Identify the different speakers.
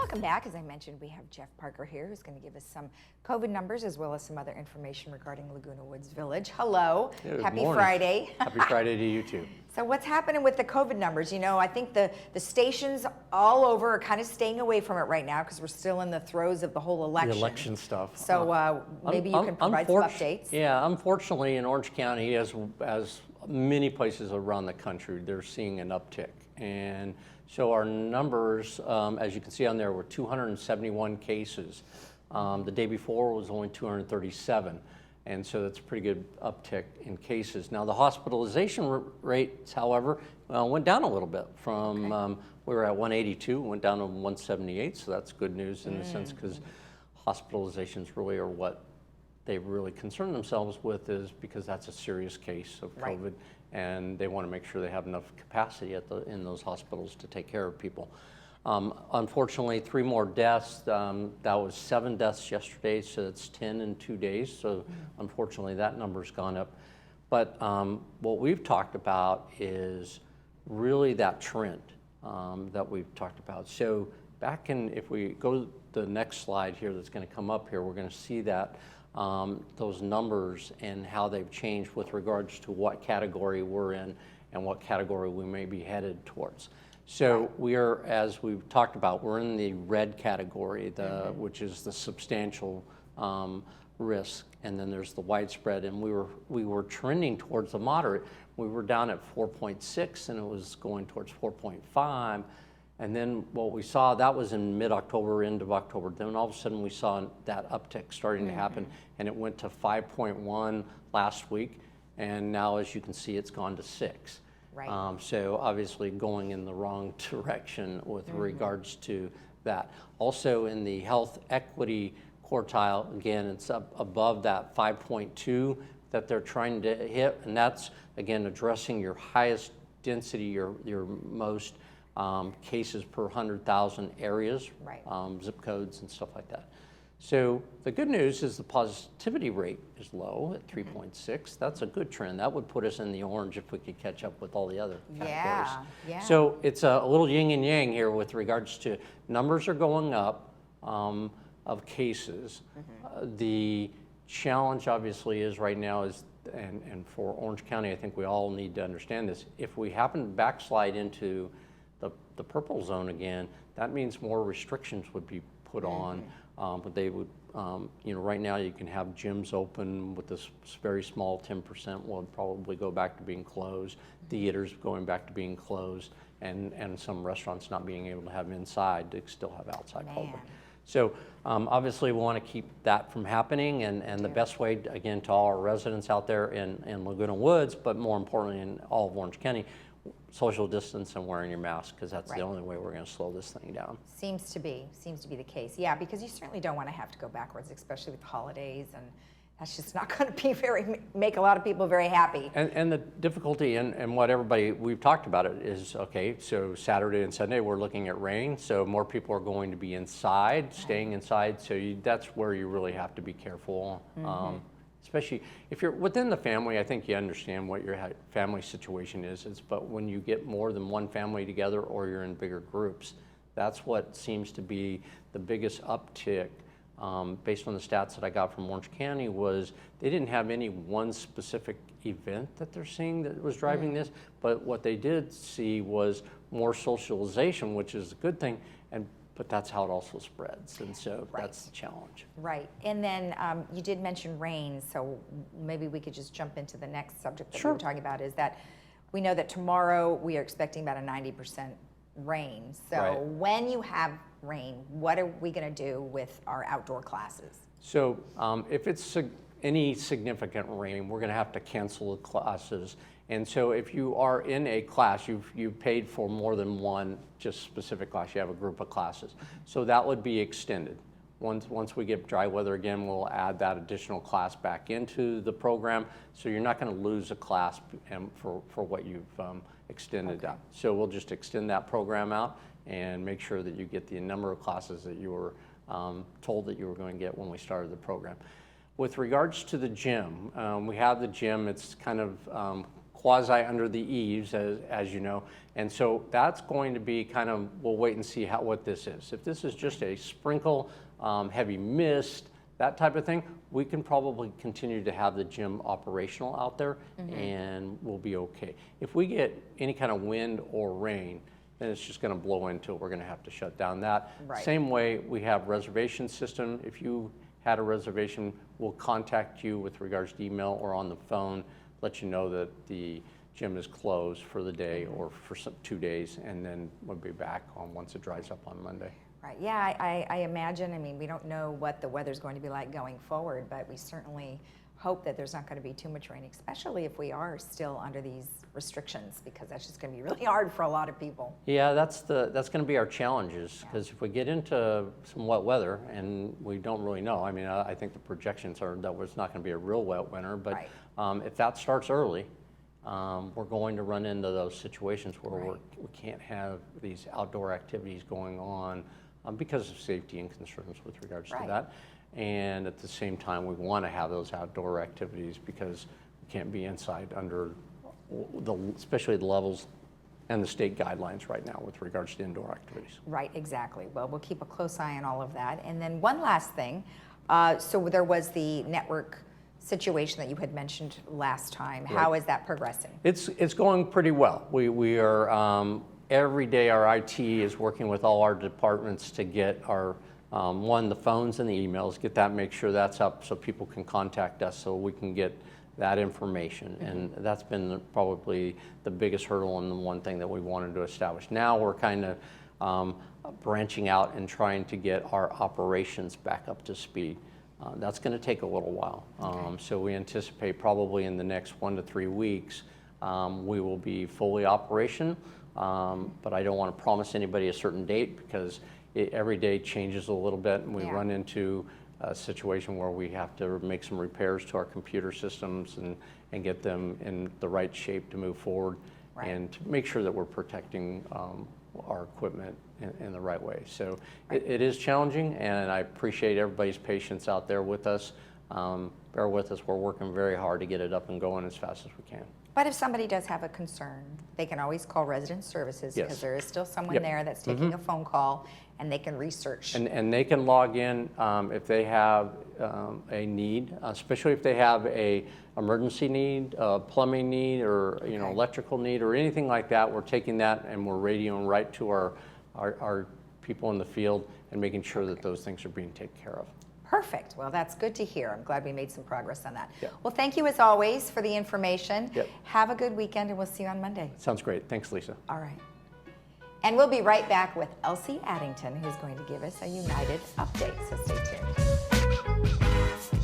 Speaker 1: Welcome back. As I mentioned, we have Jeff Parker here who's going to give us some COVID numbers as well as some other information regarding Laguna Woods Village. Hello.
Speaker 2: Good
Speaker 1: Happy
Speaker 2: morning.
Speaker 1: Friday.
Speaker 2: Happy Friday to you too.
Speaker 1: So what's happening with the COVID numbers? You know, I think the stations all over are kind of staying away from it right now because we're still in the throes of the whole election.
Speaker 2: The election stuff.
Speaker 1: So maybe you can provide some updates.
Speaker 2: Yeah, unfortunately in Orange County, as many places around the country, they're seeing an uptick. And so our numbers, as you can see on there, were 271 cases. The day before was only 237. And so that's a pretty good uptick in cases. Now the hospitalization rates, however, went down a little bit from, we were at 182, went down to 178. So that's good news in the sense because hospitalizations really are what they really concern themselves with, is because that's a serious case of COVID, and they want to make sure they have enough capacity in those hospitals to take care of people. Unfortunately, 3 more deaths. That was 7 deaths yesterday, so that's 10 in 2 days. So unfortunately, that number's gone up. But what we've talked about is really that trend that we've talked about. So back in, if we go to the next slide here that's going to come up here, we're going to see that those numbers and how they've changed with regards to what category we're in and what category we may be headed towards. So we are, as we've talked about, we're in the red category, which is the substantial risk, and then there's the widespread, and we were trending towards the moderate. We were down at 4.6, and it was going towards 4.5. And then what we saw, that was in mid-October, end of October. Then all of a sudden we saw that uptick starting to happen, and it went to 5.1 last week, and now as you can see, it's gone to 6. Right. So obviously going in the wrong direction with regards to that. Also in the health equity quartile, again, it's up above that 5.2 that they're trying to hit, and that's, again, addressing your highest density, your most cases per 100,000 areas, zip codes and stuff like that. So the good news is the positivity rate is low at 3.6. That's a good trend. That would put us in the orange if we could catch up with all the other categories. Yeah. So it's a little yin and yang here with regards to numbers are going up of cases. The challenge obviously is right now is, and for Orange County, I think we all need to understand this, if we happen to backslide into the purple zone again, that means more restrictions would be put on. But they would, you know, right now you can have gyms open with this very small 10% will probably go back to being closed, theaters going back to being closed, and some restaurants not being able to have inside to still have outside open. So obviously we want to keep that from happening, and the best way, again, to all our residents out there in Laguna Woods, but more importantly in all of Orange County, social distance and wearing your mask, because that's the only way we're going to slow this thing down. Seems to be the case. Yeah, because you certainly don't want to have to go backwards, especially with the holidays, and that's just not going to be make a lot of people very happy. And the difficulty and what everybody, we've talked about it is, okay, so Saturday and Sunday we're looking at rain, so more people are going to be inside, staying inside, so that's where you really have to be careful. Especially if you're within the family, I think you understand what your family situation is. But when you get more than one family together or you're in bigger groups, that's what seems to be the biggest uptick. Based on the stats that I got from Orange County, was they didn't have any one specific event that they're seeing that was driving this, but what they did see was more socialization, which is a good thing, but that's how it also spreads, and so that's the challenge. Right, and then you did mention rain, so maybe we could just jump into the next subject that we were talking about, is that we know that tomorrow we are expecting about a 90% rain. So when you have rain, what are we going to do with our outdoor classes? So if it's any significant rain, we're going to have to cancel the classes. And so if you are in a class, you've paid for more than one just specific class, you have a group of classes. So that would be extended. Once we get dry weather again, we'll add that additional class back into the program. So you're not going to lose a class for what you've extended out. So we'll just extend that program out and make sure that you get the number of classes that you were told that you were going to get when we started the program. With regards to the gym, we have the gym. It's kind of quasi under the eaves, as you know. And so that's going to be kind of, we'll wait and see what this is. If this is just a sprinkle, heavy mist, that type of thing, we can probably continue to have the gym operational out there and we'll be okay. If we get any kind of wind or rain, then it's just gonna blow into, we're gonna have to shut down that.
Speaker 1: Right.
Speaker 2: Same way we have reservation system. If you had a reservation, we'll contact you with regards to email or on the phone, let you know that the gym is closed for the day or for 2 days, and then we'll be back on once it dries up on Monday.
Speaker 1: Right, yeah, I imagine, I mean, we don't know what the weather's going to be like going forward, but we certainly hope that there's not going to be too much rain, especially if we are still under these restrictions, because that's just going to be really hard for a lot of people.
Speaker 2: Yeah, that's going to be our challenges, because if we get into some wet weather, and we don't really know, I mean, I think the projections are that it's not going to be a real wet winter, but if that starts early, we're going to run into those situations where we can't have these outdoor activities going on because of safety and concerns with regards to that. And at the same time, we want to have those outdoor activities because we can't be inside under especially the levels and the state guidelines right now with regards to indoor activities.
Speaker 1: Right, exactly. Well, we'll keep a close eye on all of that. And then one last thing, so there was the network situation that you had mentioned last time. How is that progressing?
Speaker 2: It's going pretty well. We are, every day our IT is working with all our departments to get our, the phones and the emails, make sure that's up so people can contact us so we can get that information. And that's been probably the biggest hurdle and the one thing that we wanted to establish. Now we're kind of branching out and trying to get our operations back up to speed. That's going to take a little while. So we anticipate probably in the next 1 to 3 weeks we will be fully operational. But I don't want to promise anybody a certain date because every day changes a little bit, and we run into a situation where we have to make some repairs to our computer systems and get them in the right shape to move forward and to make sure that we're protecting our equipment in the right way. So it is challenging, and I appreciate everybody's patience out there with us. Bear with us, we're working very hard to get it up and going as fast as we can.
Speaker 1: But if somebody does have a concern, they can always call Resident Services because there is still someone there that's taking a phone call, and they can research.
Speaker 2: And they can log in if they have a need, especially if they have a emergency need, plumbing need, or electrical need, or anything like that. We're taking that and we're radioing right to our people in the field and making sure that those things are being taken care of.
Speaker 1: Perfect. Well, that's good to hear. I'm glad we made some progress on that. Well, thank you as always for the information. Have a good weekend, and we'll see you on Monday.
Speaker 2: Sounds great. Thanks, Lisa.
Speaker 1: All right. And we'll be right back with Elsie Addington, who's going to give us a United update, so stay tuned.